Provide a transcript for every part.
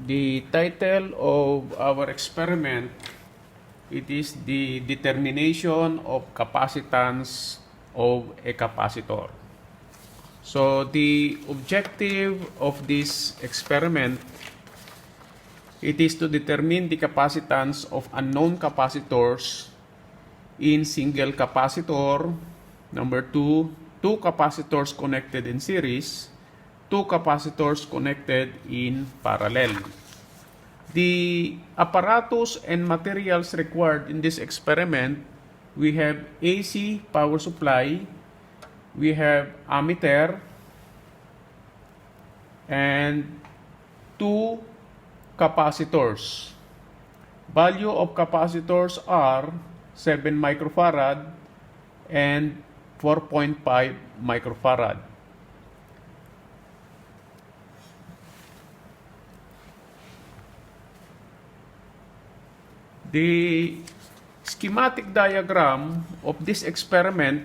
The title of our experiment, it is the determination of capacitance of a capacitor. So the objective of this experiment, it is to determine the capacitance of unknown capacitors in single capacitor. Number two capacitors connected in series, two capacitors connected in parallel. The apparatus and materials required in this experiment, we have AC power supply, we have ammeter, and two capacitors. Value of capacitors are 7 microfarad and 4.5 microfarad. The schematic diagram of this experiment,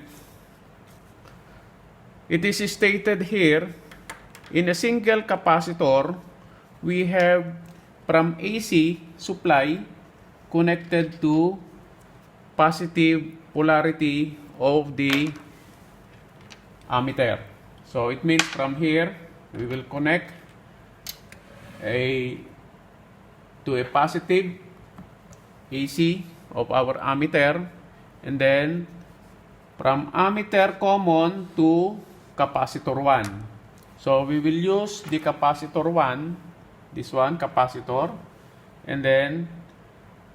it is stated here. In a single capacitor, we have from AC supply connected to positive polarity of the ammeter. So it means from here, we will connect to a positive AC of our ammeter, and then from ammeter common to capacitor 1. So we will use the capacitor 1, this one capacitor, and then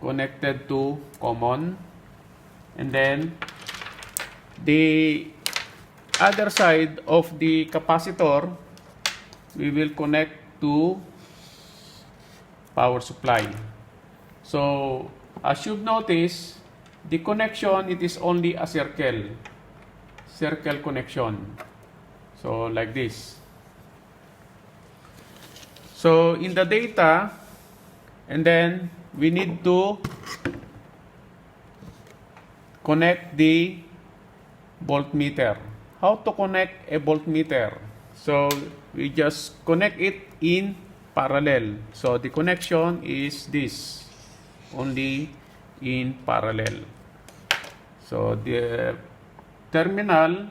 connected to common, and then the other side of the capacitor we will connect to power supply. So as you've noticed, the connection, it is only a circle connection. So like this. So in the data, and then we need to connect the voltmeter. How to connect a voltmeter? So we just connect it in parallel. So the connection is this, only in parallel. So the terminal,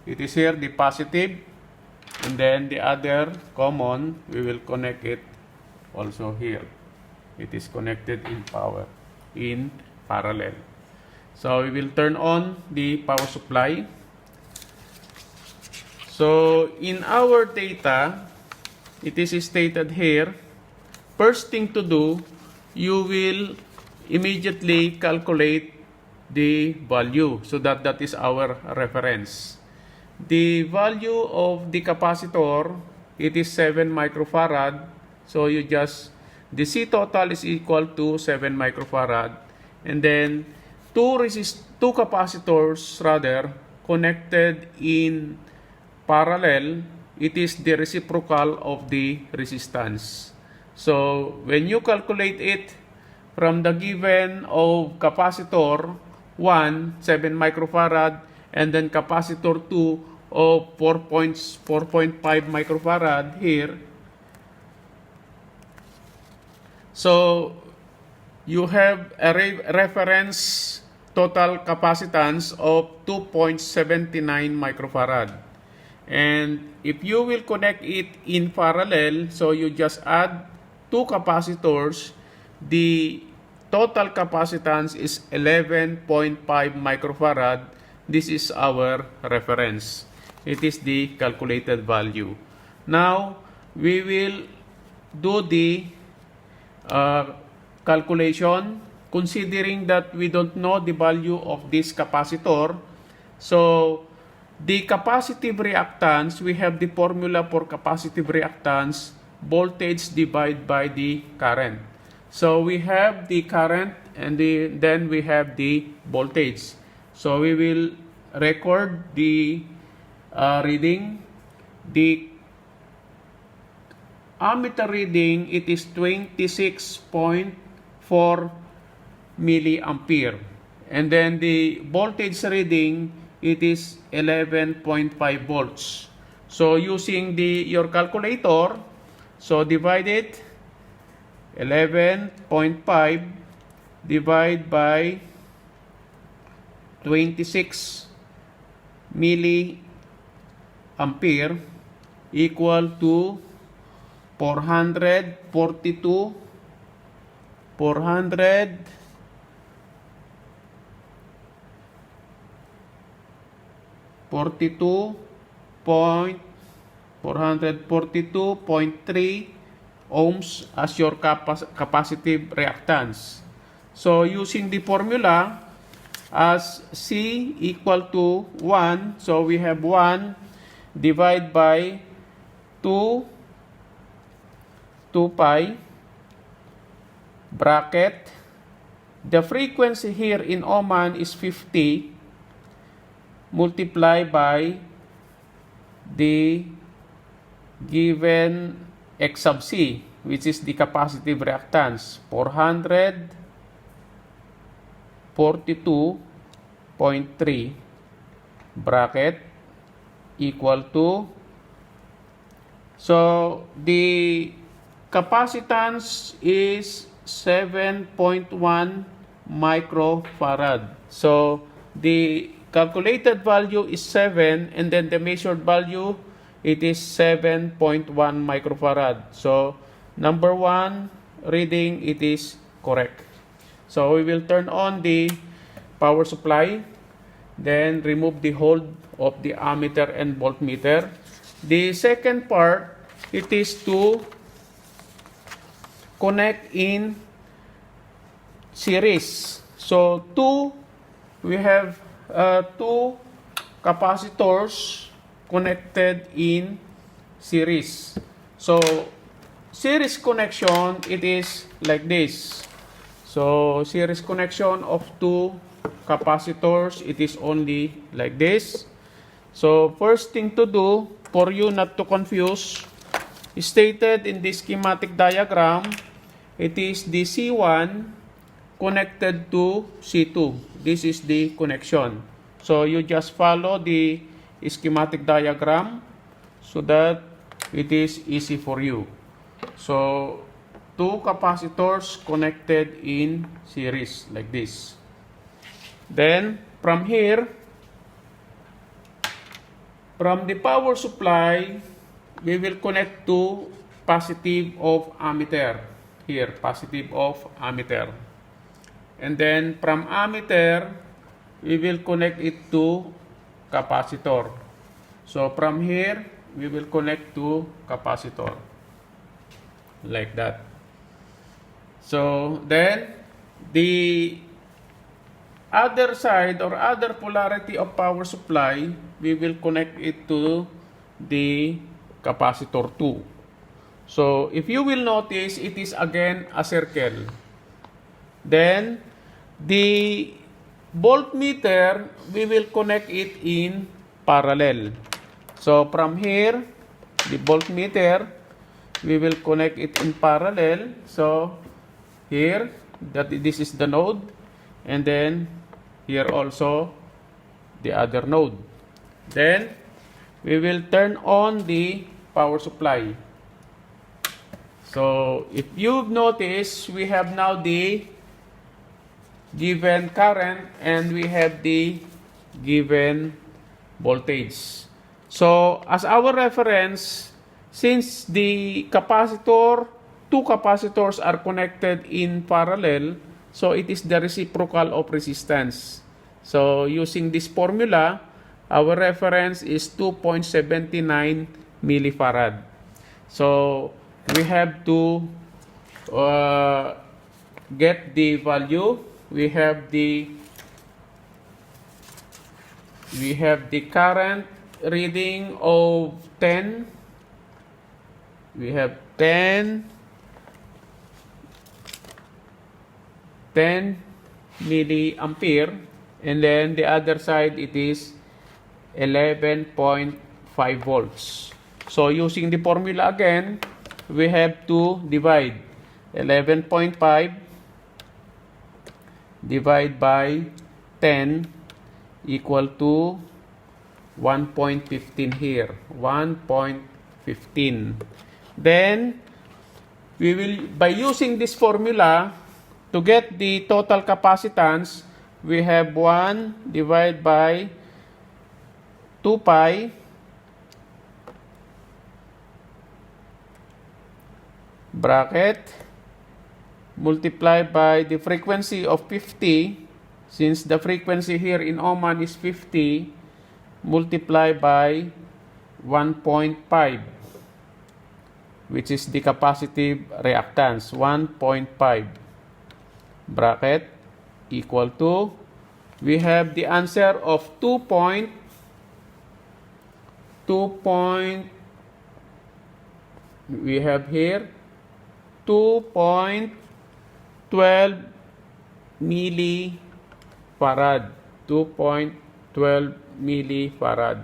it is here the positive, and then the other common, we will connect it also here. It is connected in parallel. So we will turn on the power supply. So in our data, it is stated here, first thing to do, you will immediately calculate the value, so that is our reference. The value of the capacitor, it is 7 microfarad. So you just, the C total is equal to 7 microfarad. And then two capacitors connected in parallel, it is the reciprocal of the resistance. So when you calculate it from the given of capacitor 1, 7 microfarad, and then capacitor 2 of 4.5 microfarad here. So you have a reference total capacitance of 2.79 microfarad. And if you will connect it in parallel, so you just add two capacitors, the total capacitance is 11.5 microfarad. This is our reference. It is the calculated value. Now, we will do the calculation considering that we don't know the value of this capacitor. So, the capacitive reactance, we have the formula for capacitive reactance, voltage divided by the current. So we have the current, and then we have the voltage. So we will record the reading. The ammeter reading, it is 26.4 milliampere. And then the voltage reading, it is 11.5 volts. So using your calculator, so divide it 11.5 divided by 26 milliampere equal to 442 442.3 ohms as your capacitive reactance. So using the formula as C equal to 1, so we have 1 divided by 2 pi bracket. The frequency here in Oman is 50 multiplied by the given X sub C, which is the capacitive reactance, 442.3 bracket equal to, so the capacitance is 7.1 microfarad. So the calculated value is 7, and then the measured value, it is 7.1 microfarad. So number 1 reading, it is correct. So we will turn on the power supply, then remove the hold of the ammeter and voltmeter. The second part, it is to connect in series. So we have two capacitors connected in series. So series connection, it is like this. So series connection of two capacitors, it is only like this. So first thing to do, for you not to confuse, stated in the schematic diagram, it is the C1 connected to C2. This is the connection. So you just follow the schematic diagram so that it is easy for you. So two capacitors connected in series like this. Then from here, from the power supply, we will connect to positive of ammeter. Here, positive of ammeter. And then from ammeter, we will connect it to capacitor. So from here, we will connect to capacitor. Like that. So then, the other side or other polarity of power supply, we will connect it to the capacitor 2. So if you will notice, it is again a circle. Then the voltmeter, we will connect it in parallel. So from here, the voltmeter, we will connect it in parallel. So here, this is the node, and then here also the other node. Then we will turn on the power supply. So if you've noticed, we have now the given current and we have the given voltage. So as our reference, since the two capacitors are connected in parallel, so it is the reciprocal of resistance. So using this formula, our reference is 2.79 millifarad. So we have to get the value. We have the current reading of 10. We have 10 milliampere, and then the other side, it is 11.5 volts. So using the formula again, we have to divide 11.5 divided by 10 equal to 1.15 here, 1.15. Then we will, by using this formula, to get the total capacitance, we have 1 divided by 2 pi bracket multiplied by the frequency of 50, since the frequency here in Oman is 50, multiplied by 1.5, which is the capacitive reactance, 1.5 bracket equal to, we have the answer of 2. We have here 2.12 millifarad. 2.12 millifarad.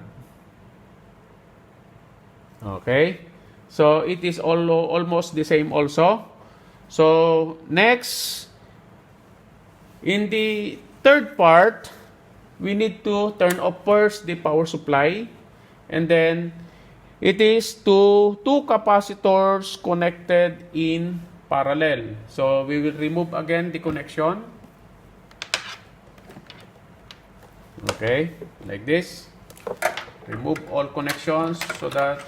Okay? So it is almost the same also. So next, in the third part, we need to turn off first the power supply, and then it is to 2 capacitors connected in parallel. So we will remove again the connection. Okay, like this. Remove all connections so that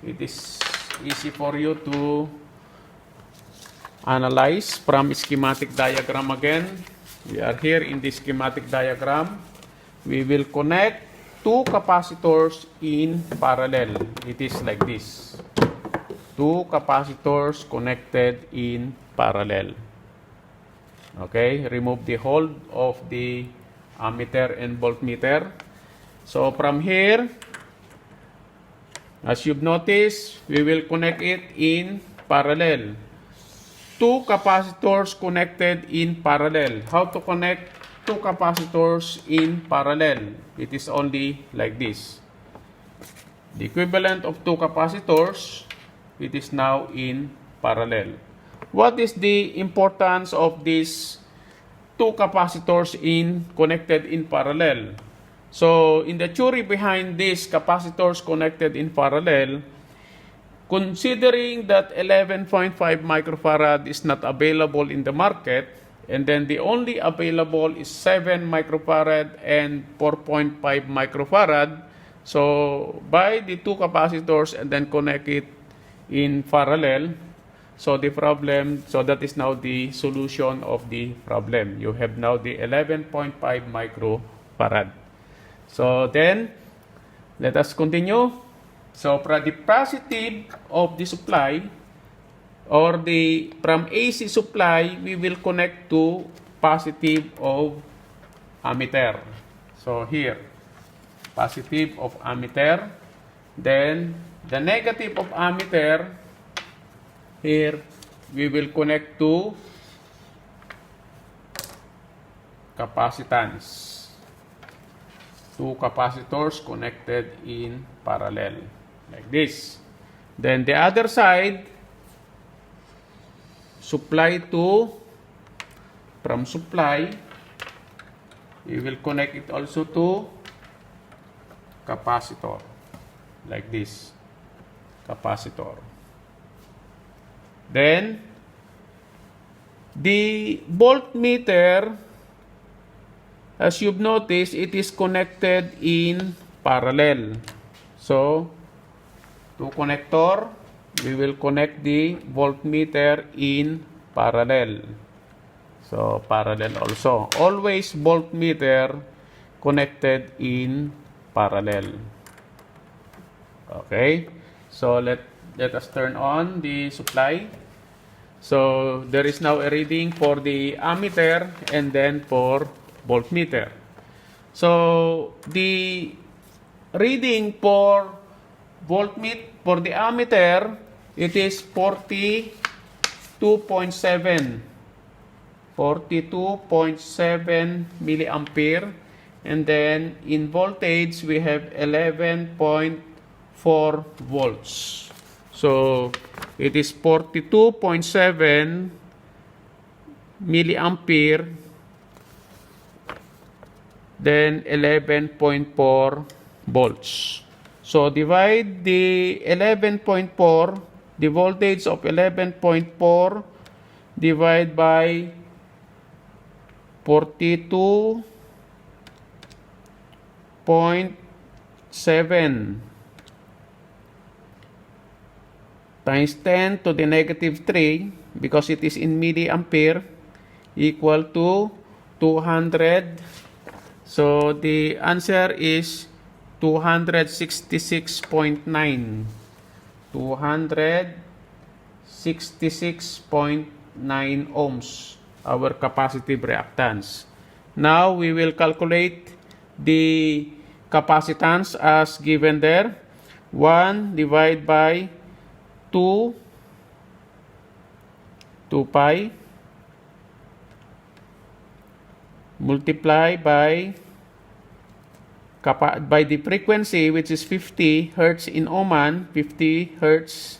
it is easy for you to analyze from schematic diagram again. We are here in the schematic diagram. We will connect 2 capacitors in parallel. It is like this. 2 capacitors connected in parallel. Okay, remove the hold of the ammeter and voltmeter. So from here, as you've noticed, we will connect it in parallel. 2 capacitors connected in parallel. How to connect 2 capacitors in parallel? It is only like this. The equivalent of 2 capacitors, it is now in parallel. What is the importance of these 2 capacitors connected in parallel? So, in the theory behind these capacitors connected in parallel, considering that 11.5 microfarad is not available in the market, and then the only available is 7 microfarad and 4.5 microfarad, so buy the 2 capacitors and then connect it in parallel. So the problem, so that is now the solution of the problem. You have now the 11.5 microfarad. So then, let us continue. So from the positive of the supply, or the from AC supply, we will connect to positive of ammeter. So here, positive of ammeter. Then the negative of ammeter, here we will connect to capacitance. 2 capacitors connected in parallel, like this. Then the other side, supply to, from supply, we will connect it also to capacitor, like this, capacitor. Then, the voltmeter, as you've noticed, it is connected in parallel. So, to connector, we will connect the voltmeter in parallel. So, parallel also. Always voltmeter connected in parallel. Okay? So, let us turn on the supply. So, there is now a reading for the ammeter and then for voltmeter. So, the reading for for the ammeter, it is 42.7 milliampere, and then in voltage we have 11.4 volts. So it is 42.7 milliampere, then 11.4 volts. So divide the 11.4 the voltage of 11.4 divided by 42.7 times 10 to the negative 3, because it is in milliampere, equal to 200. So the answer is 266.9. 266.9 ohms, our capacitive reactance. Now we will calculate the capacitance as given there. 1 divided by 2 pi multiply by the frequency, which is 50 hertz in Oman, 50 hertz,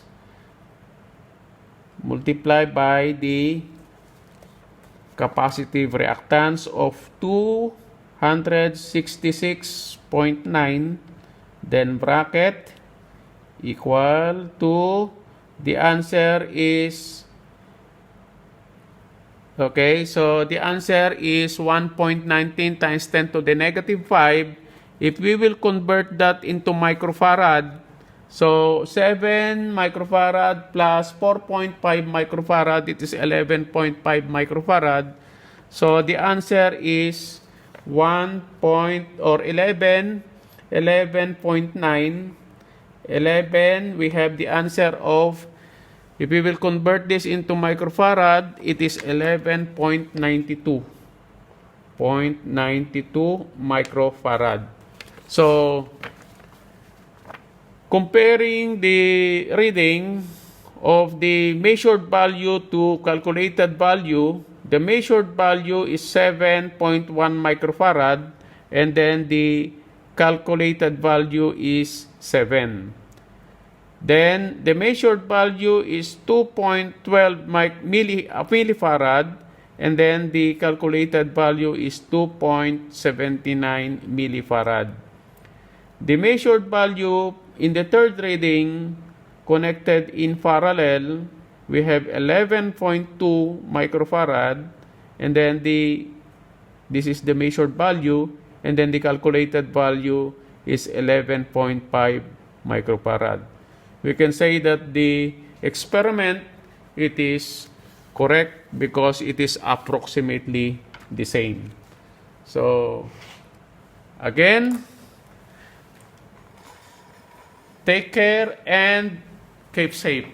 multiply by the capacitive reactance of 266.9, then bracket, equal to, the answer is, okay, so the answer is 1.19 times 10 to the negative 5. If we will convert that into microfarad, so 7 microfarad plus 4.5 microfarad, it is 11.5 microfarad. So the answer is 11.9. 11, we have the answer of, if we will convert this into microfarad, it is 11.92. 0.92 microfarad. So, comparing the reading of the measured value to calculated value, the measured value is 7.1 microfarad, and then the calculated value is 7. Then the measured value is 2.12 millifarad, and then the calculated value is 2.79 millifarad. The measured value in the third reading connected in parallel, we have 11.2 microfarad, and then this is the measured value, and then the calculated value is 11.5 microfarad. We can say that the experiment, it is correct because it is approximately the same. So, again, take care and keep safe.